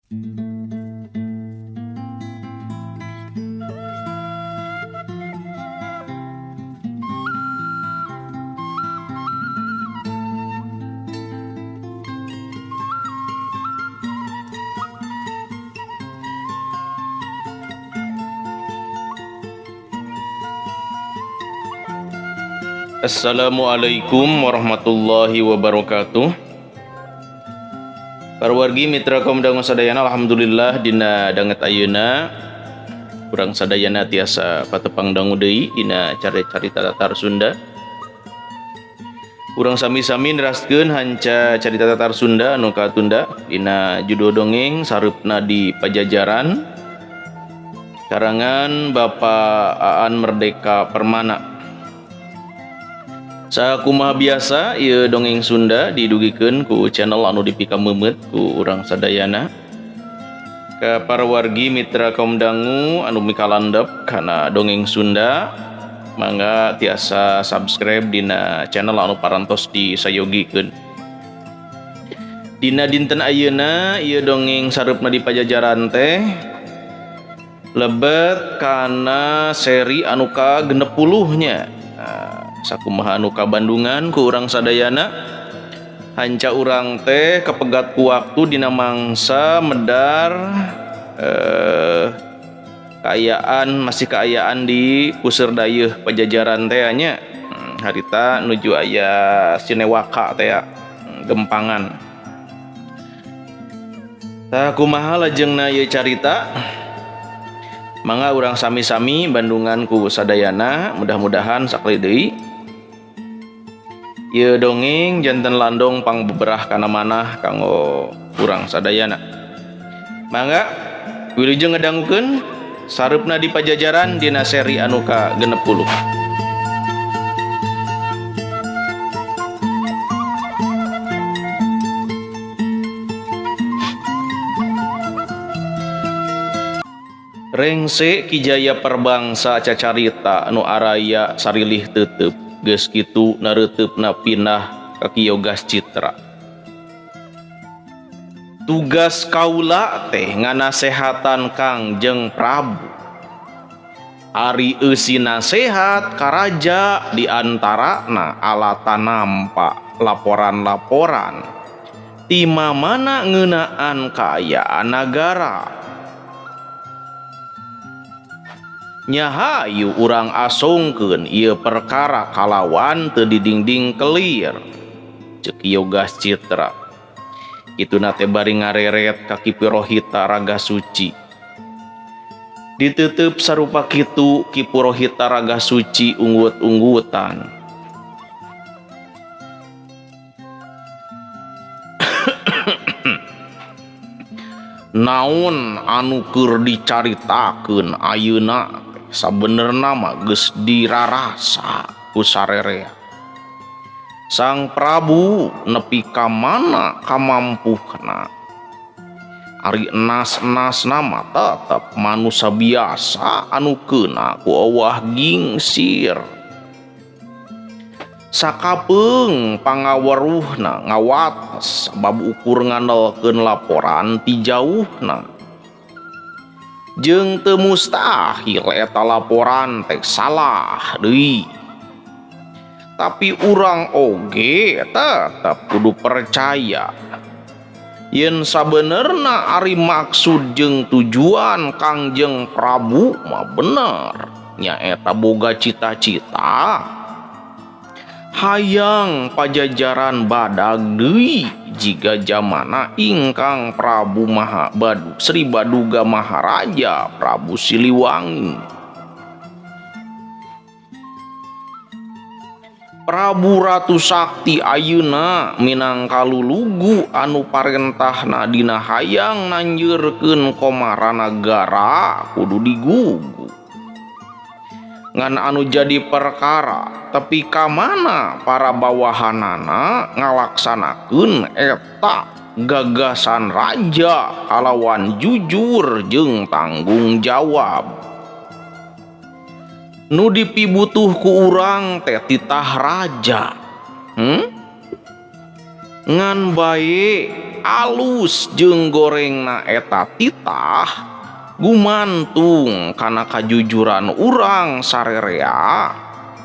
Assalamualaikum warahmatullahi wabarakatuh. Para wargi mitra kaum dangu sadayana, alhamdulillah dina danget ayeuna urang sadayana tiasa patepang dangu deui dina carita Tatar Sunda. Urang sami-sami neraskeun hanca carita Tatar Sunda anu katunda dina judul dongeng Sareupna di Pajajaran karangan Bapak Aan Merdeka Permana. Sakumaha biasa ieu dongeng Sunda didugikeun ku channel anu dipika meumeut ku urang sadayana. Ka para wargi mitra kaum dangu anu mikalandep kana dongeng Sunda, mangga tiasa subscribe dina channel anu parantos disayogikeun. Dina dinten ayeuna ieu dongeng Sareupna di Pajajaran teh lebet kana seri anu ka-60 nya. Sakumaha anu kabandungan ku urang sadayana hanca urang teh kepegat ku waktu dina mangsa medar kaayaan di puseur dayeuh Pajajaran teh nya harita nuju aya Sinewaka teh gempangan. Tah kumaha lajengnna ieu carita? Mangga urang sami-sami bandungan ku sadayana, mudah-mudahan sakali deui ieu dongeng janten landong pangbeberah kana manah kanggo urang sadayana. Mangga wilujeng ngedangukeun Sareupna di Pajajaran dina seri anu ka-60. Rengse Kijaya Perbangsa cacarita anu araya sarilih teuteup geus kitu nareuteupna pindah ka Kiyogas Citra. Tugas kaula teh nganasehatan Kangjeng Prabu. Ari eusi nasehat ka raja diantarana alata nampa laporan-laporan ti mamana ngeunaan kaayaan nagara. Nyahayu urang asongkeun ieu perkara kalawan teu didingding kelir ceuk Kiyogas Citra. Kituna teh bari ngareret ka Ki Purohita Raga Suci. Diteuteub sarupa kitu Ki Purohita Raga Suci unggut-unggutan. Naon anu keur dicaritakeun ayeuna sabenerna mah geus dirarasa ku sarerea. Sang Prabu nepi ka mana kamampuhna. Ari enas-enasna mah tetep manusia biasa anu keuna ku euwah gingsir. Sakapeung pangaweruhna ngawates sabab ukur ngandelkeun laporan ti jauhna. Jeung teu mustahil eta laporan teh salah deui. Tapi urang oge tetep kudu percaya yen sabenerna ari maksud jeung tujuan Kangjeng Prabu mah bener, nyaeta boga cita-cita hayang Pajajaran badag deui jiga zamana ingkang Prabu Sri Baduga Maharaja Prabu Siliwangi. Prabu Ratu Sakti ayeuna minangka lulugu anu parentahna dina hayang nanjeurkeun Komaranagara kudu digugu. Ngan anu jadi perkara tapi kamana para bawahanana ngalaksanakeun eta gagasan raja kalawan jujur jeung tanggung jawab. Nu dipibutuh ku urang teh titah raja ngan bae alus jeung gorengna eta titah gumantung kana kajujuran urang sarerea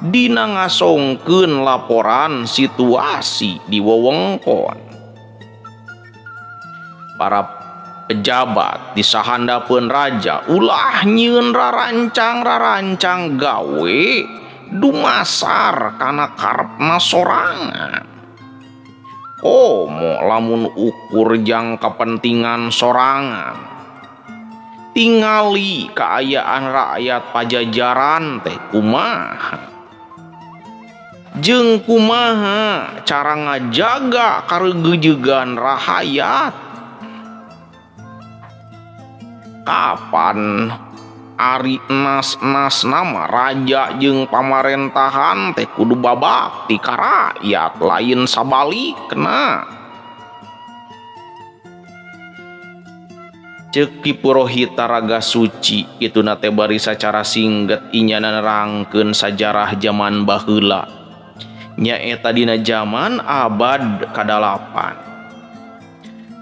dina ngasongkeun laporan situasi di wewengkon. Para pejabat di sahandapeun raja ulah nyieun rarancang gawe dumasar kana karepna sorangan. Komo lamun ukur jang kepentingan sorangan, tingali keayaan rakyat pajajaran teh kumaha, jeung kumaha cara ngajaga karegejegan rahayat. Kapan ari nas nama raja jeung pamarentahan teh kudu babakti ka rakyat lain sabalikna. Ceuk Ki Purohita Raga Suci itu nate bari sacara singget inyana nerangkeun sajarah zaman baheula nyaeta dina zaman abad ka-8.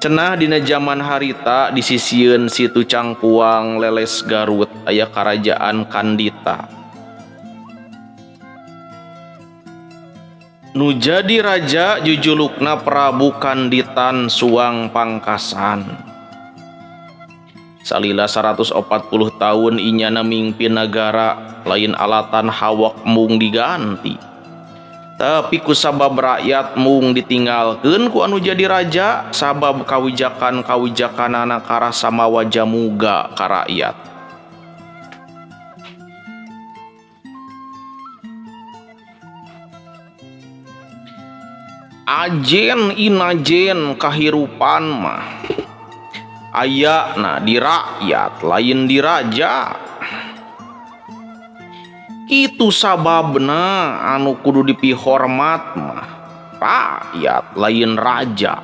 Cenah dina zaman harita disisieun situ Cangkuang leles Garut aya karajaan Kandita. Nu jadi raja jujulukna Prabu Kanditan Suwang Pangkasan. Salila 140 tahun inyana mimpin negara lain alatan hawak mung diganti. Tapi ku sabab rakyat mung ditinggalkeun ku anu jadi raja sabab kawijakan-kawijakanana karasa mawa jamuga ka rakyat. Ajen inajen kahirupan mah ayana di rakyat lain di raja. Itu sababna anu kudu dipihormat mah rakyat lain raja.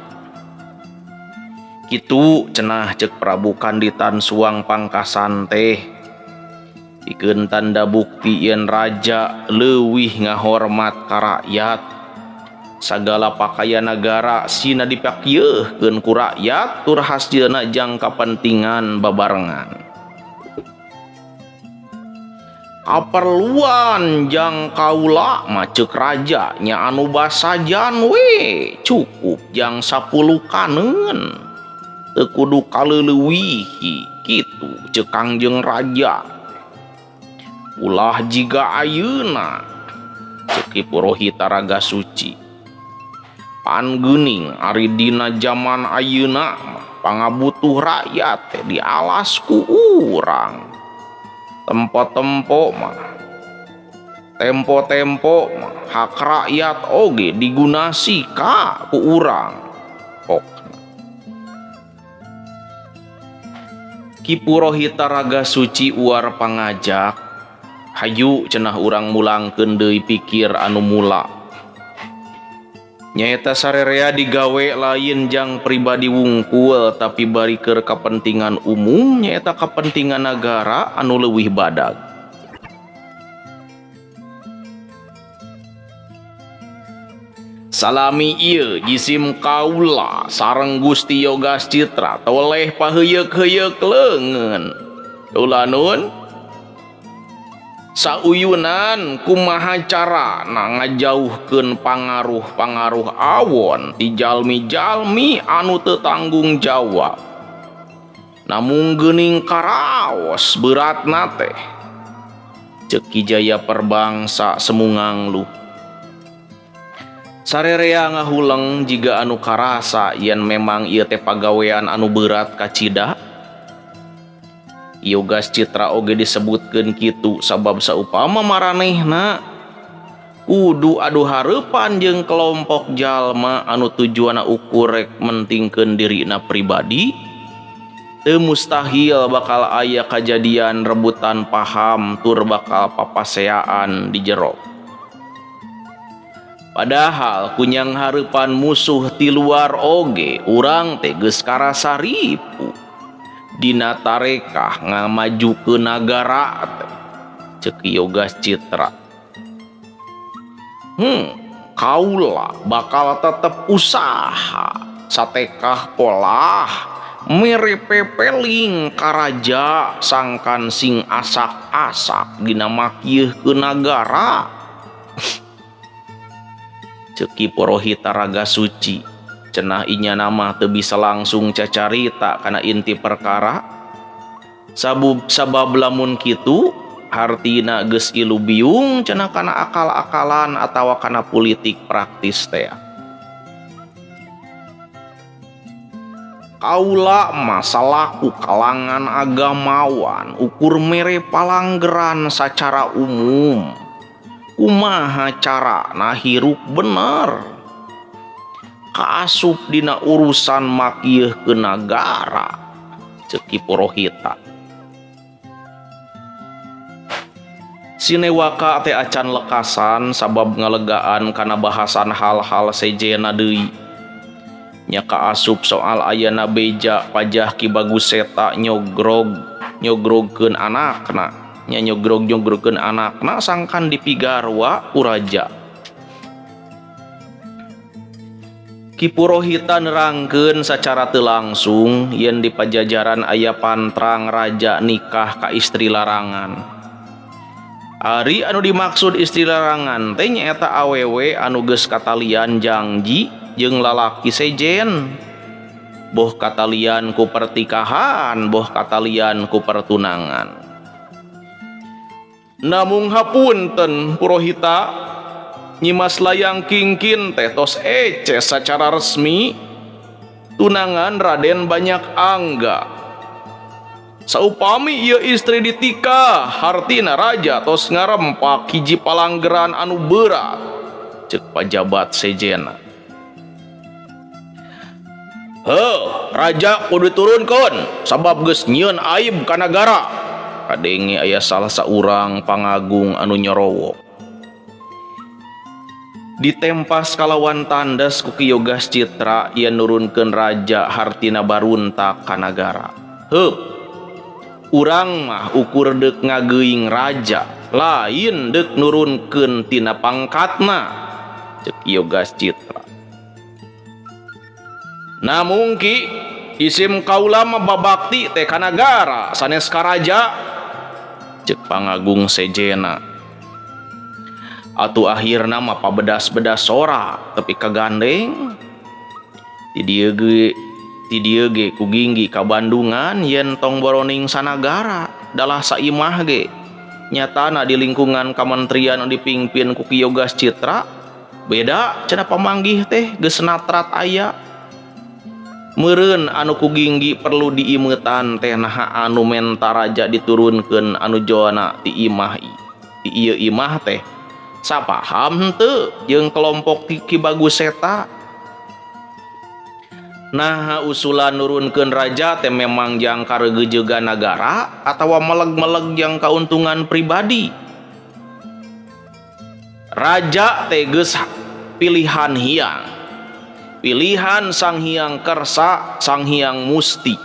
Kitu cenah ceuk Prabu Kanditan Suwang Pangkasan teh pikeun tanda bukti yen raja leuwih ngahormat ka rakyat. Sagala pakaian negara sina dipakieuhkeun ku rakyat tur hasilna jang kapentingan babarengan. Kaperluan jang kaula mah ceuk raja nya anu basajan we cukup jang 10 kaneun teu kudu kaleulewihi kitu ceuk Kangjeng raja. Ulah jiga ayeuna ceuk Ki Purohita Raga Suci pan geuning ari dina zaman ayeuna pangabutuh rakyat teh dialas ku urang. Tempo-tempo mah hak rakyat oge digunasi ka ku urang. Ki Purohita Raga Suci uar pangajak, hayu cenah urang mulangkeun deui pikir anu mula. Nyaeta sarerea digawe lain jang pribadi wungkul tapi bari keur kapentingan umum nyaeta kapentingan negara anu leuwih badag. Salami ieu jisim kaula sareng Gusti Yogas Citra toleh paheyeuk-heyeuk leungeun. Ulanun sauyunan kumaha carana ngajauhkeun pangaruh-pangaruh awon ti jalmi-jalmi anu teu tanggung jawab. Namung geuning karaos beratna teh ceuk Ki Jaya Perbangsa Semungangluh. Sarerea ngahuleng jiga anu karasa yen memang ieu teh pagawean anu berat kacida. Yogas Citra oge disebutkeun kitu sabab saupama maranehna kudu adu hareupan jeung kelompok jalma anu tujuanna ukur rek mentingkeun dirina pribadi, teu mustahil bakal aya kajadian rebutan paham tur bakal papaseaan di jero. Padahal kunyang hareupan musuh ti luar oge urang teh geus karasa ripu dina tarekah ngamaju ke nagara ceuk Yogas Citra. Kaula bakal tetep usaha satekah polah mere pepeling karaja sangkan sing asak-asak dina makieuh ke nagara. Ceki Purohita Raga Suci, cenah inya nama teu bisa langsung cacarita kana inti perkara. Sabab lamun kitu hartina geus ilu biung cenah kana akal-akalan atawa kana politik praktis teh. Kaula masalaku kalangan agamawan ukur mere palanggeran secara umum. Kumaha carana hirup bener kaasup dina urusan makieuh ke nagara, ceki Purohita. Sinewaka teh acan lekasan sabab ngalegaan kana bahasan hal-hal sejena deui. Nya kaasup soal ayana beja pajah Ki Baguseta nyogrogkeun anakna. Nya nyogrogkeun anakna sangkan dipigarwa ku raja. Ki Purohita nerangkeun sacara teu langsung yen di pajajaran aya pantrang raja nikah ka istri larangan. Ari anu dimaksud istri larangan teh nyaeta awewe anu geus katalian janji jeung lalaki sejen. Boh katalian ku pertikahan, boh katalian ku pertunangan. Namung hapunten Purohita, nyimas layang kingkin teh tos ece secara resmi tunangan Raden Banyak Angga. Saupami ieu istri ditikah hartina raja tos ngarempak hiji palanggeran anu berat, cek pajabat sejena. Raja kudu diturunkeun sabab geus nyieun aib ka nagara. Kadenge aya salah saurang pangagung anu nyorowo. Ditempas kalawan tandas ku Ki Yogas Citra yen nurunkeun raja hartina baruntak ka nagara. Urang mah ukur deuk ngageuing raja, lain deuk nurunkeun tina pangkatna, cek Ki Yogas Citra. Namung Ki, isim kaula mah babakti teh ka nagara sanes ka raja, cek pangagung sejena. Atuh akhirna mah pabedas-bedas sora tapi kagandeng. Ti dieu ge ku ginggi ka Bandungan yen tong boroning sanagara dalah saimah ge. Nyatana di lingkungan kementerian anu dipimpin ku Ki Yogas Citra beda cenah pamanggih teh geus natrat aya. Meureun anu ku ginggi perlu diimeutan teh naha anu menta raja diturunkeun anu joana ti ieu imah teh sapaham henteu jeung kelompok Ki Baguseta. Nah usulan nurunkeun raja teh memang jang karegejegan nagara atawa meleg-meleg jang kauntungan pribadi. Raja teh geus pilihan hiang, pilihan Sang Hyang Kersa, Sang Hyang Musti,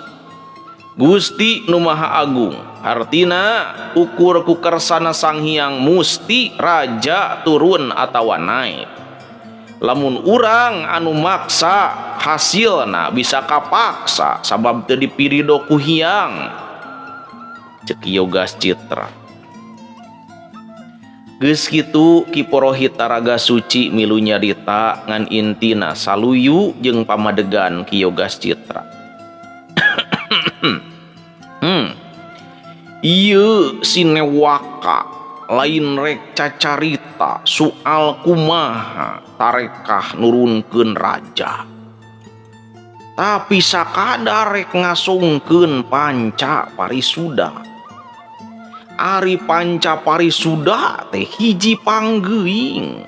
Gusti Nu Maha Agung. Artina ukur ku kersana Sang Hyang Musti raja turun atawa naik. Lamun urang anu maksa hasilna bisa kapaksa sabab teu dipirido ku hyang, cek Yogas Citra. Geus kitu Ki Purohita Raga Suci milu nyarita ngan intina saluyu jeung pamadegan Ki Yogas Citra. Ieu Sinewaka lain rek cacarita soal kumaha tarekah nurunkeun raja, tapi sakadar rek ngasungkeun panca parisuda. Ari panca parisuda teh hiji panggeuing,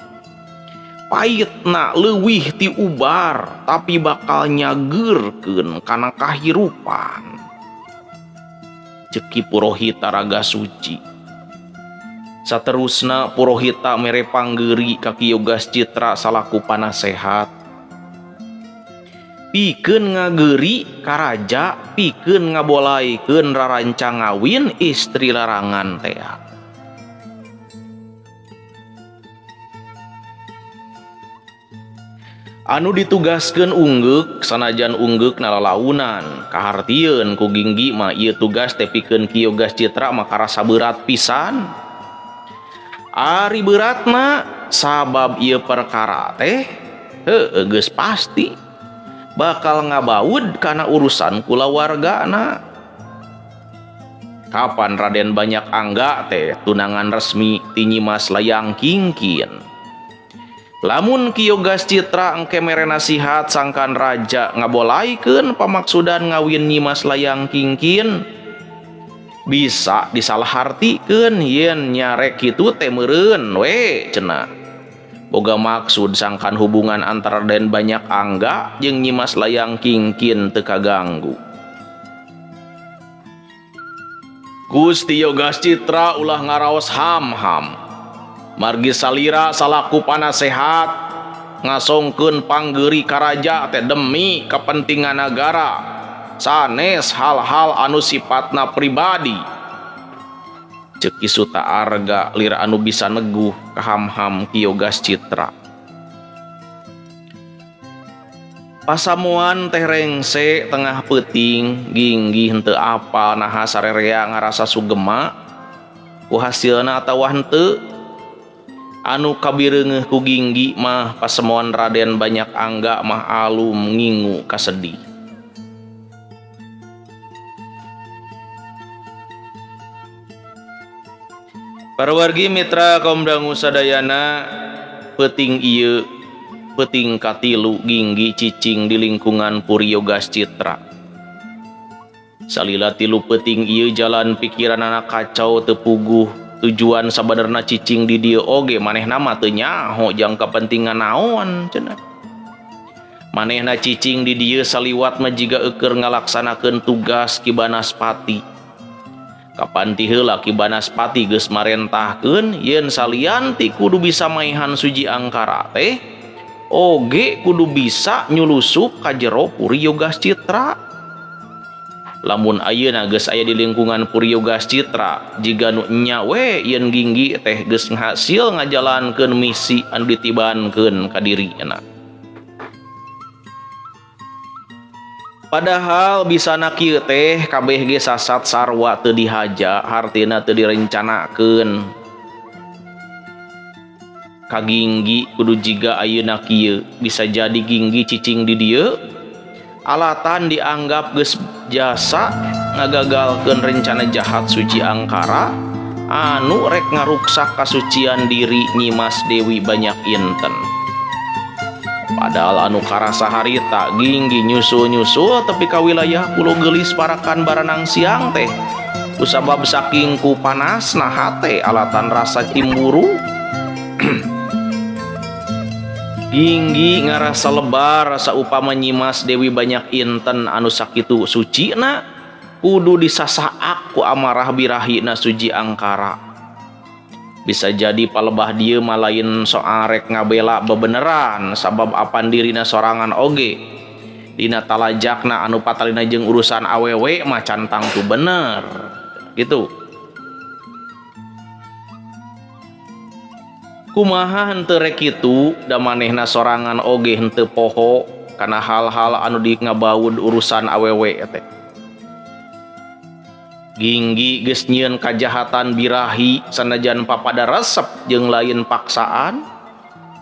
paitna leuwih ti ubar tapi bakal nyageurkeun kana kahirupan, cek Ki Purohita Raga Suci. Saterusna Purohita mere panggeuri ka Ki Yogas Citra salaku panasehat. Pikeun ngageuri ka raja, pikeun ngabolaikeun rarancang ngawin istri larangan teh. anu ditugaskeun ungguk sanajan ungguk nalalaunan kahartieun ku Ginggi mah ieu tugas teh pikeun Ki Yoga Citra mah karasa berat pisan. Ari beratna sabab ieu perkara teh geus pasti bakal ngabaud kana urusan kulawargana. Kapan Raden Banyak Angga teh tunangan resmi ti Nyimas Layang Kingkin. Lamun Ki Yoga Citra engke mere nasihat sangkan raja ngabolaikeun pamaksudan ngawin Nyimas Layang Kingkin, bisa disalahartikeun yen nyarek kitu teh meureun we cenah. Boga maksud sangkan hubungan antara Raden Banyak Angga jeung Nyimas Layang Kingkin teu kaganggu. Gusti Yoga Citra ulah ngaraos ham-ham. Margi salira salaku panasehat ngasongkeun panggeuri ka raja teh demi kepentingan negara sanes hal-hal anu sifatna pribadi. Ceuk kisu ta arga lira anu bisa neguh ka ham-ham Ki Yoga Citra. Pasamuan teh rengse tengah peuting Ginggi henteu apal naha sarerea ngarasa sugema ku hasilna atawa henteu. Anu kabireungeuh ku Ginggi mah pasamuan Raden Banyak Angga mah alum ngingu kasedih. Para wargi mitra kaum dangu sadayana, peuting ieu peuting katilu Ginggi cicing di lingkungan Puri Yoga Citra. Salila tilu peuting ieu jalan pikiran anak kacau teu puguh. Tujuan sabenerna cicing di dieu oge manehna mah teu nyaho jang kepentingan naon cenah. Manehna cicing di dieu saliwat mah jiga eukeur ngalaksanakeun tugas Ki Banaspati. Kapan ti heula Ki Banaspati geus marentahkeun yen salianti kudu bisa maehan Suji Angkara teh oge kudu bisa nyulusup ka jero Puri Yoga Citra. Lamun ayeuna geus aya di lingkungan Puri Yoga Citra jiga nu nya we yen Ginggi teh geus ngahasil ngajalankeun misi anu ditibankeun ka dirina. Padahal bisana kieu teh kabeh ge sasat sarwa teu dihaja hartina teu direncanakeun. Ka Ginggi kudu jiga ayeuna kieu bisa jadi Ginggi cicing di dieu alatan dianggap geus jasa ngagagalkeun rencana jahat Suci Angkara anu rek ngaruksak kasucian diri Nyimas Dewi Banyak Inten. Padahal anu karasa harita Ginggi nyusul-nyusul tepi ka wilayah Pulo Gelis Parakan Baranang Siang teh kusabab saking ku panasna hate alatan rasa timburu. Ginggi ngarasa lebar rasa upama Nyimas Dewi Banyak Inten anu sakitu sucina kudu disasaak ku amarah birahina Suji Angkara. Bisa jadi palebah dieu mah lain soal rek ngabela bebeneran sabab apan dirina sorangan oge. Dina talajakna anu patalina jeung urusan awewe mah cantang tu bener. Gitu. Kumaha henteu rek kitu da manehna sorangan oge henteu poho kana hal-hal anu di ngabaud urusan awewe teh. Ginggi geus nyieun kajahatan birahi sanajan papada resep jeung lain paksaan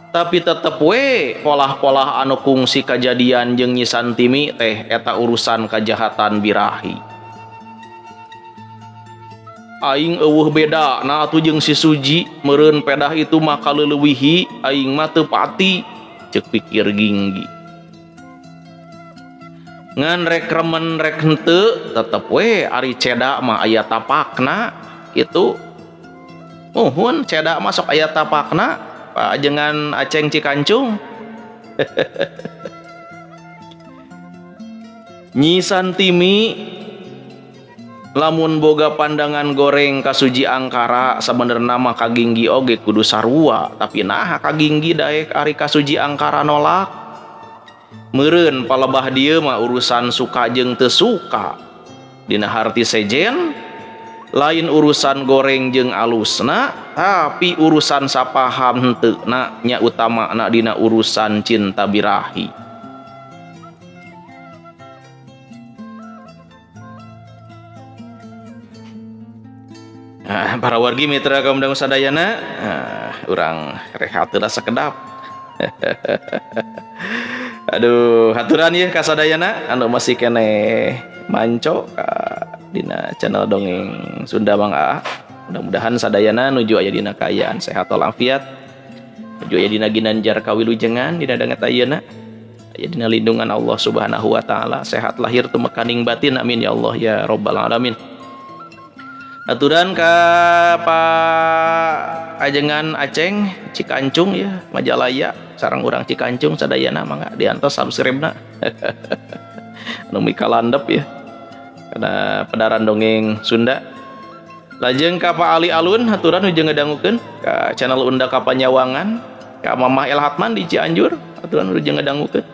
tapi tetep we polah-polah anu kungsi kajadian jeung Nyi Santimi teh eta urusan kajahatan birahi. Aing eueuh beda na atuh jeung si Suji meureun pedah itu mah kaleulewihi aing mah teu pati ceuk pikir Ginggi. Ngan rek remen rek henteu tetep we ari ceda mah aya tapakna kitu. Muhun ceda mah sok aya tapakna pajengan Aceng Cikancung. Nyi Santimi lamun boga pandangan goreng ka Suji Angkara sabenerna mah ka Ginggi oge kudu sarua tapi nah ka Ginggi daek ari ka Suji Angkara nolak. Meureun palebah dieu mah urusan suka jeung teu suka dina harti sejen lain urusan goreng jeung alusna tapi urusan sapaham henteu na nya utama na dina urusan cinta birahi. Para wargi mitra kaum dangu sadayana, urang rehat teu sakedap. Aduh, haturan ya ka sadayana anu masih kene manco ka dina channel dongeng Sunda Mang Aa. Mudah-mudahan sadayana nuju aya dina kaayaan sehat walafiat, nuju aya dina ginanjar kawilujengan dina danget ayeuna, aya dina lindungan Allah Subhanahu wa taala, sehat lahir teu mekaning batin, amin ya Allah ya rabbal alamin. Aturan ka Pak Ajengan Aceng Cikancung ya Majalaya sareng urang Cikancung sadayana mangga diantos subscribe-na. Anu mika landep ya karena pedaran dongeng Sunda. Lajeng ka Pak Ali Alun aturan ujung ngedangukeun ka channel Unda Kapanyawangan, ka Mamah El Hatman di Cianjur aturan ujung ngedangukeun.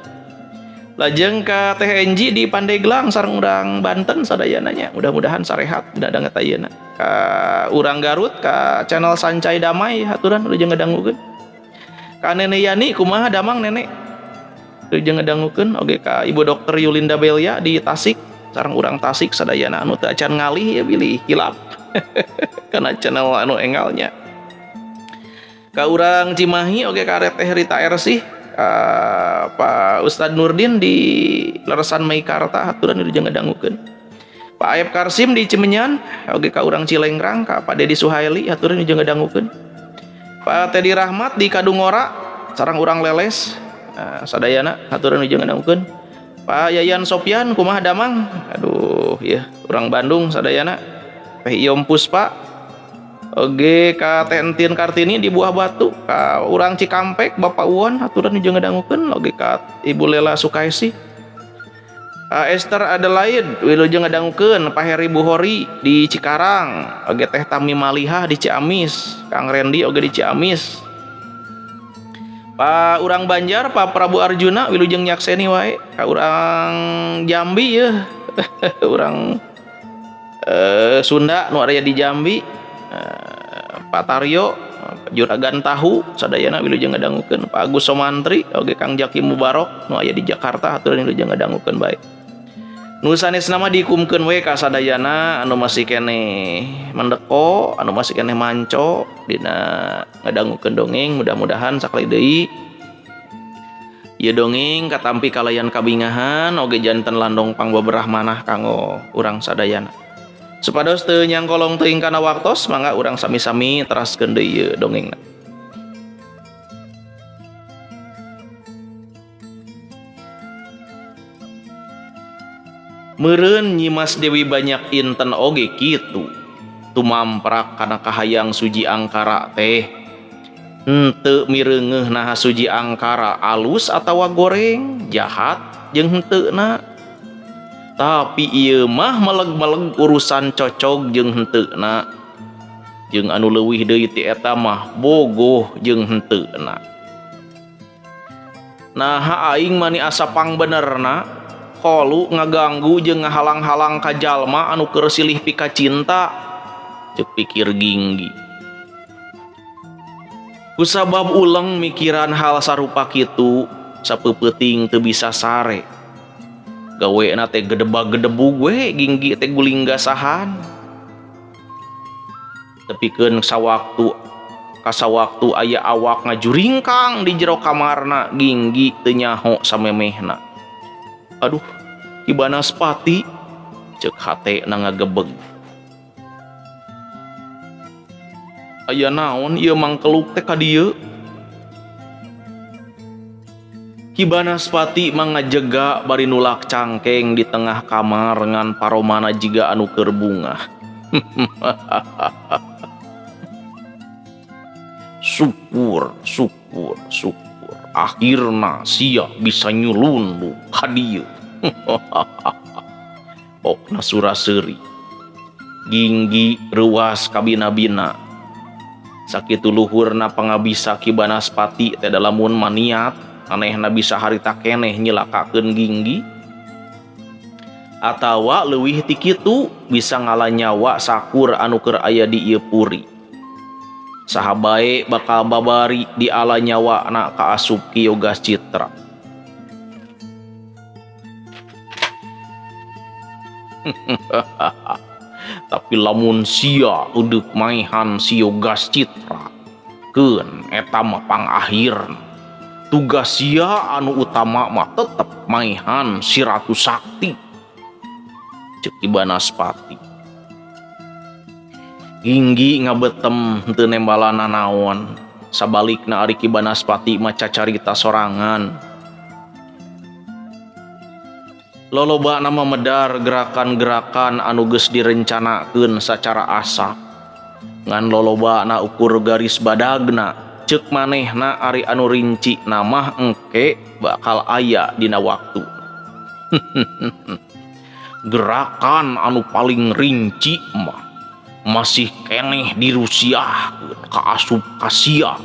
Lajeng ka Teh Enji di Pandeglang sareng urang Banten sadayananya, mudah-mudahan sarehat tidak danget ayeuna. Ka urang Garut ka channel Sancai Damai aturan ujung ngedangukeun. Ka Nenek Yani kumaha damang nenek ujung ngedangukeun, oge ka Ibu Dokter Yulinda Belia di Tasik sareng urang Tasik sadayana anu teu acan ngalih ya pilih hilap. Karena channel anu engalnya. Ka urang Cimahi oge ka Teh Rita Ersih, Pak Ustadz Nurdin di Leresan Meikarta aturan ujung ngedangukeun. Pak Ayep Karsim di Cimenyan oge ka urang Cilengrang, ka Pak Dedi Suhaili aturan ujung ngedangukeun. Pak Tedi Rahmat di Kadungora sareng urang Leles sadayana aturan ujung ngedangukeun. Pak Yayan Sopyan kumaha damang, aduh ya urang Bandung sadayana. Teh Iom Puspa oge ka Teh Entin Kartini di Buah Batu, ka urang Cikampek Bapak Uwon aturan ujung ngedangukeun, oge ka Ibu Lela Sukaisi. Esther Adelaide wilujeng ngedangukeun. Pak Heri Buhori di Cikarang, oge Teh Tami Malihah di Ciamis, Kang Rendi oge di Ciamis. Pak urang Banjar Pak Prabu Arjuna wilujeng nyakseni wae. Ka urang Jambi ya urang Sunda nu aya di Jambi, Pak Taryo Juragan Tahu sadayana wilujeng ngadangukeun. Pak Agus Somantri oge Kang Jaki Mubarok nu aya di Jakarta aturan wilujeng ngadangukeun bae. Nu sanesna mah dikumkeun we ka sadayana anu masih keneh mendeko, anu masih keneh manco dina ngadangukeun dongeng, mudah-mudahan sakali deui ieu dongeng katampi kalayan kabingahan oge janten landong pangbaberah manah kanggo urang sadayana. Supados teu nyangkolong teuing kana waktos, mangga urang sami-sami teraskeun deui dongengna. Meureun Nyimas Dewi Banyak Inten oge kitu, tumamprak kana kahayang Suji Angkara teh. Henteu mireungeuh naha Suji Angkara alus atawa goreng, jahat jeung henteuna. Tapi ieu mah meleg-meleg urusan cocog jeung henteuna. Jeung anu leuwih deui ti eta mah bogoh jeung henteuna. Naha aing mani asa pangbenerna kolu ngaganggu jeung ngahalang-halang ka jalma anu keur silih pika cinta, ceuk pikir Ginggi. Kusabab uleng mikiran hal sarupa kitu, sapeupeting teu bisa sare. Gaweana teh gedebag-gedebug we Ginggi teh guling gasahan. Tepikeun sawaktu kasawaktu aya awak ngajuringkang di jero kamarna, Ginggi teu nyaho samemehna. Aduh, Ki Banaspati, ceuk hatena ngagebeg. Aya naon ieu mangkeluk teh ka dieu? Ki Banaspati mangajega bari nulak cangkeng di tengah kamar ngan paromana jiga anu keur bungah. Syukur. Akhirna sia bisa nyulundu ka dieu. Pokna suraseuri. Ginggi reuas kabina-bina. Sakitu luhurna pangabisa Ki Banaspati teh lamun maniat anehna bisa harita keneh nyelakakeun Ginggi, atawa leuwih ti kitu bisa ngalanyawa sakur anu keur aya di ieu puri. saha bae bakal babari di ala nyawana kaasup ki Yoga Citra. Tapi lamun sia uduk maihan si Yoga Citra keun eta mah pangakhirna. Tugas sia anu utama mah tetep maihan si Ratu Sakti ceuk Ki Banaspati. Ginggi ngabetem teu nembalan naon, sabalikna ari Ki Banaspati mah cacarita sorangan. Loloba nama medar gerakan-gerakan anu geus direncanakeun sacara asa. Ngan loloba na ukur garis badagna, ceuk manehna ari anu rinci namah engke bakal aya dina waktu. Gerakan anu paling rinci mah masih keneh dirusiahkeun kaasup kasia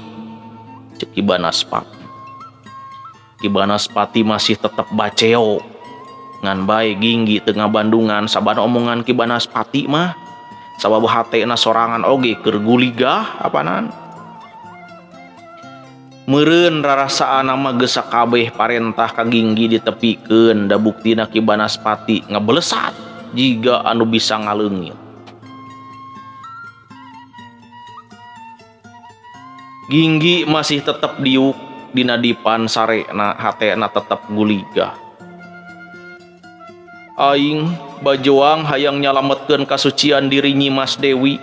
ceuk Ki Banaspati. Ki Banaspati masih tetep baceo ngan bae Ginggi teu ngabandungan sabana omongan Ki Banaspati mah sabab hatena sorangan oge keur guligah apanan. Meureun rarasaan mah geus sakabeh parentah ka Ginggi ditepikeun, da buktina Ki Banaspati ngablesat jiga anu bisa ngaleungit. Ginggi masih tetap diuk dina dipan sarena, hatena tetap guligah. Aing bajoang hayang nyalametkeun kasucian diri Nyi Mas Dewi,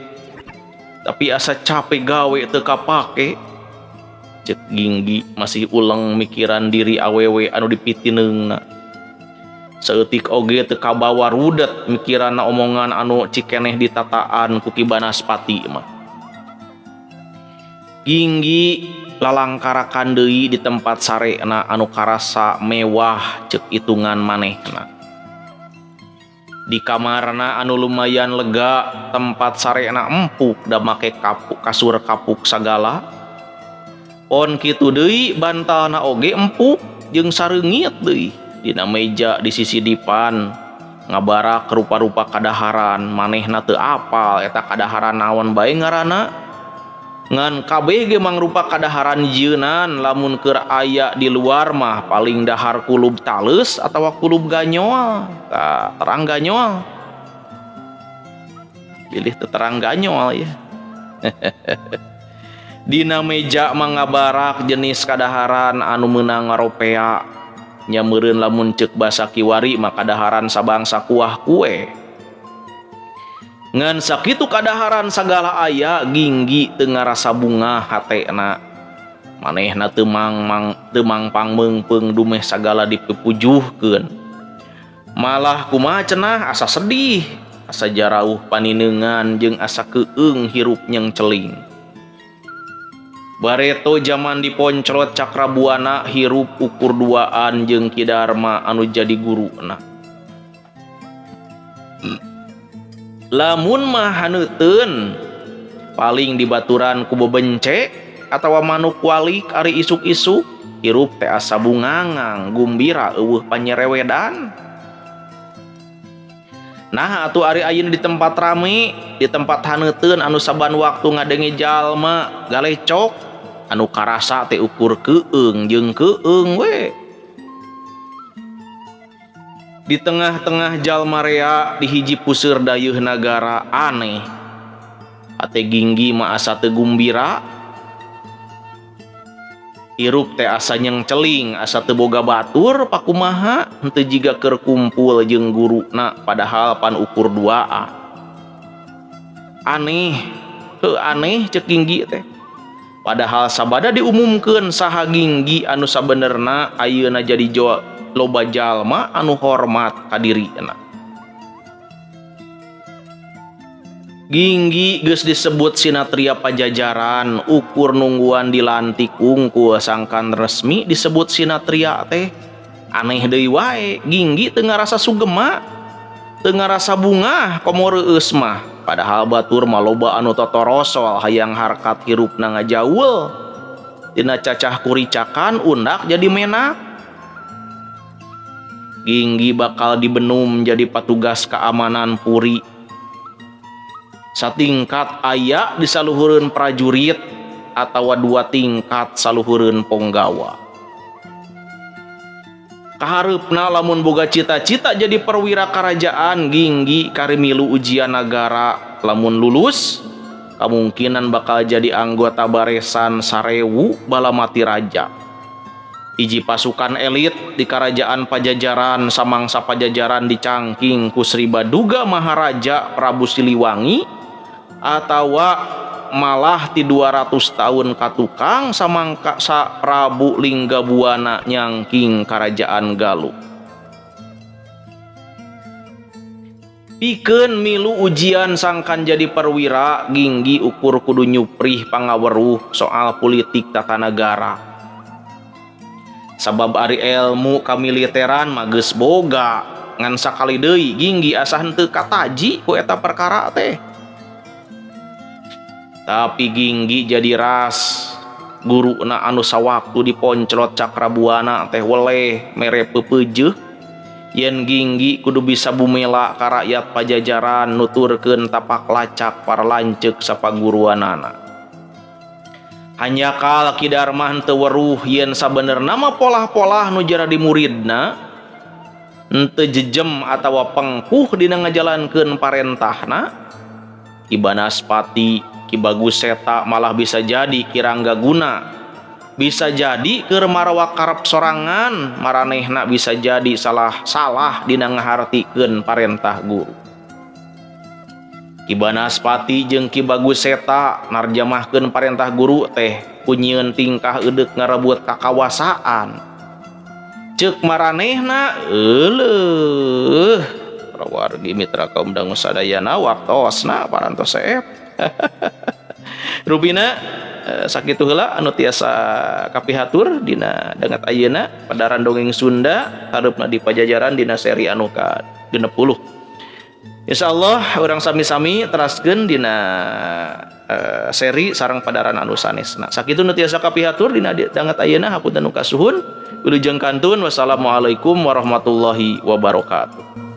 tapi asa capek gawe teu kapake. Ceuk Ginggi masih uleng mikiran diri awewe anu dipitineungna. Saeutik oge teu kabawa rudet mikiranna omongan anu cikeneh ditataan ku Ki Banaspati mah. Ginggi lalangkarakan deui di tempat sarena anu karasa mewah ceuk itungan manehna. Di kamarna anu lumayan lega, tempat sarena empuk da make kapuk kasur kapuk sagala. On kitu deui bantalna oge empuk jeung sareungit deui. Dina meja di sisi dipan ngabarak rupa-rupa kadaharan, manehna teu apal eta kadaharan naon bae ngaranna. Ngan kabeh ge mangrupa kadaharan jeunan, lamun keur aya di luar mah paling dahar kulub tales atawa kulub ganyol. Tah terang ganyol. Pilih teu terang ganyol ya. Dina meja mangabarak jenis kadaharan anu meunang ngaropea. Nya meureun lamun ceuk basa kiwari mah kadaharan sabangsa kuah kue. Ngan sakitu kadaharan sagala aya, Ginggi teu ngarasa bunga hatena. Manehna teu mangpang meungpeung dumeh sagala dipujuhkeun. Malah kumaha cenah asa sedih, asa jarauh panineungan jeung asa keueung hirup nyeng celing. Bareto zaman diponcrot Cakrabuana hirup ukur duaan jeung Ki Darma anu jadi guruna. Lamun mah haneuteun paling dibaturan ku bebence atawa manuk walik ari isuk-isuk, hirup teh asa bungangang gumbira eueuh panyerewedan. Nah atuh ari ayeuna di tempat rame, di tempat haneuteun anu saban waktu ngadenge jalma galecok, anu karasa teh ukur keueung jeung keueung we. Di tengah-tengah jalma rea di hiji puseur dayeuh nagara aneh. Hate Ginggi mah asa teu gumbira. Hirup teh asa nyeng celing, asa teu boga batur pakumaha henteu jiga keur kumpul jeung guruna padahal pan ukur duaa. Aneh, heuh aneh ceuk Ginggi teh. Padahal sabada diumumkeun saha Ginggi anu sabenerna ayeuna jadi loba jalma anu hormat ka dirina. Ginggi geus disebut sinatria pajajaran, ukur nungguan dilantik unggul sangkan resmi disebut sinatria teh. Aneh deui wae, Ginggi teu ngarasa sugema, teu ngarasa bunga komo reueus mah. Padahal batur mah loba anu totorosol hayang harkat hirupna ngajaul. Tina cacah kuricakan undak jadi menak. Ginggi bakal dibenum jadi patugas keamanan puri. satingkat aya di saluhureun prajurit atawa 2 tingkat saluhureun ponggawa. Kahareupna lamun boga cita-cita jadi perwira karajaan ginggi kari milu ujian nagara, lamun lulus kemungkinan bakal jadi anggota barisan sarewu bala mati raja. Hiji pasukan elit di kerajaan Pajajaran samangsa Pajajaran dicangking ku Sri Baduga Maharaja Prabu Siliwangi, atawa malah ti 200 tahun katukang samangka sa Prabu Linggabuana nyangking kerajaan Galuh. Pikeun milu ujian sangkan jadi perwira ginggi ukur kudu nyuprih pangaweruh soal politik tata negara. Sabab ari ilmu kamiliteran mah geus boga, ngan sakali deui ginggi asa henteu kataji ku eta perkara teh. Tapi ginggi jadi ras guruna anu sawaktu diponclot Cakrabuana teh weleh mere pepeujeuh yen ginggi kudu bisa bumela ka rakyat Pajajaran nuturkeun tapak lacak para lanceuk sapaguruanana. Hanya kal Ki Darma henteu weruh yen sabenerna mah polah-polah nu jara di muridna henteu jejem atawa pengkuh dina ngajalankeun parentahna. Ki Banaspati, Ki Bagus Seta malah bisa jadi Kirangga Guna, bisa jadi keur marawak karep sorangan, maranehna bisa jadi salah dina ngahartikeun parentah guru. Ki Banaspati jeung Ki Bagus Seta narjamahkeun parentah guru teh punyieun tingkah eudeuh ngarebut kakawasaan. Ceuk maranehna euleuh prawargi mitra kaum dangu sadayana waktosna parantos seep. Rubina sakitu heula anu tiasa kapihatur dina dangat ayeuna Padaran Dongeng Sunda hareupna di Pajajaran dina seri anu ka-60. Insyaallah urang sami-sami teraskeun dina seri sareng Padaran anu sanesna. Sakitu nu tiasa kapihatur dina dangat ayeuna hapunten nu kasuhun. Wilujeng kantun wassalamualaikum warahmatullahi wabarakatuh.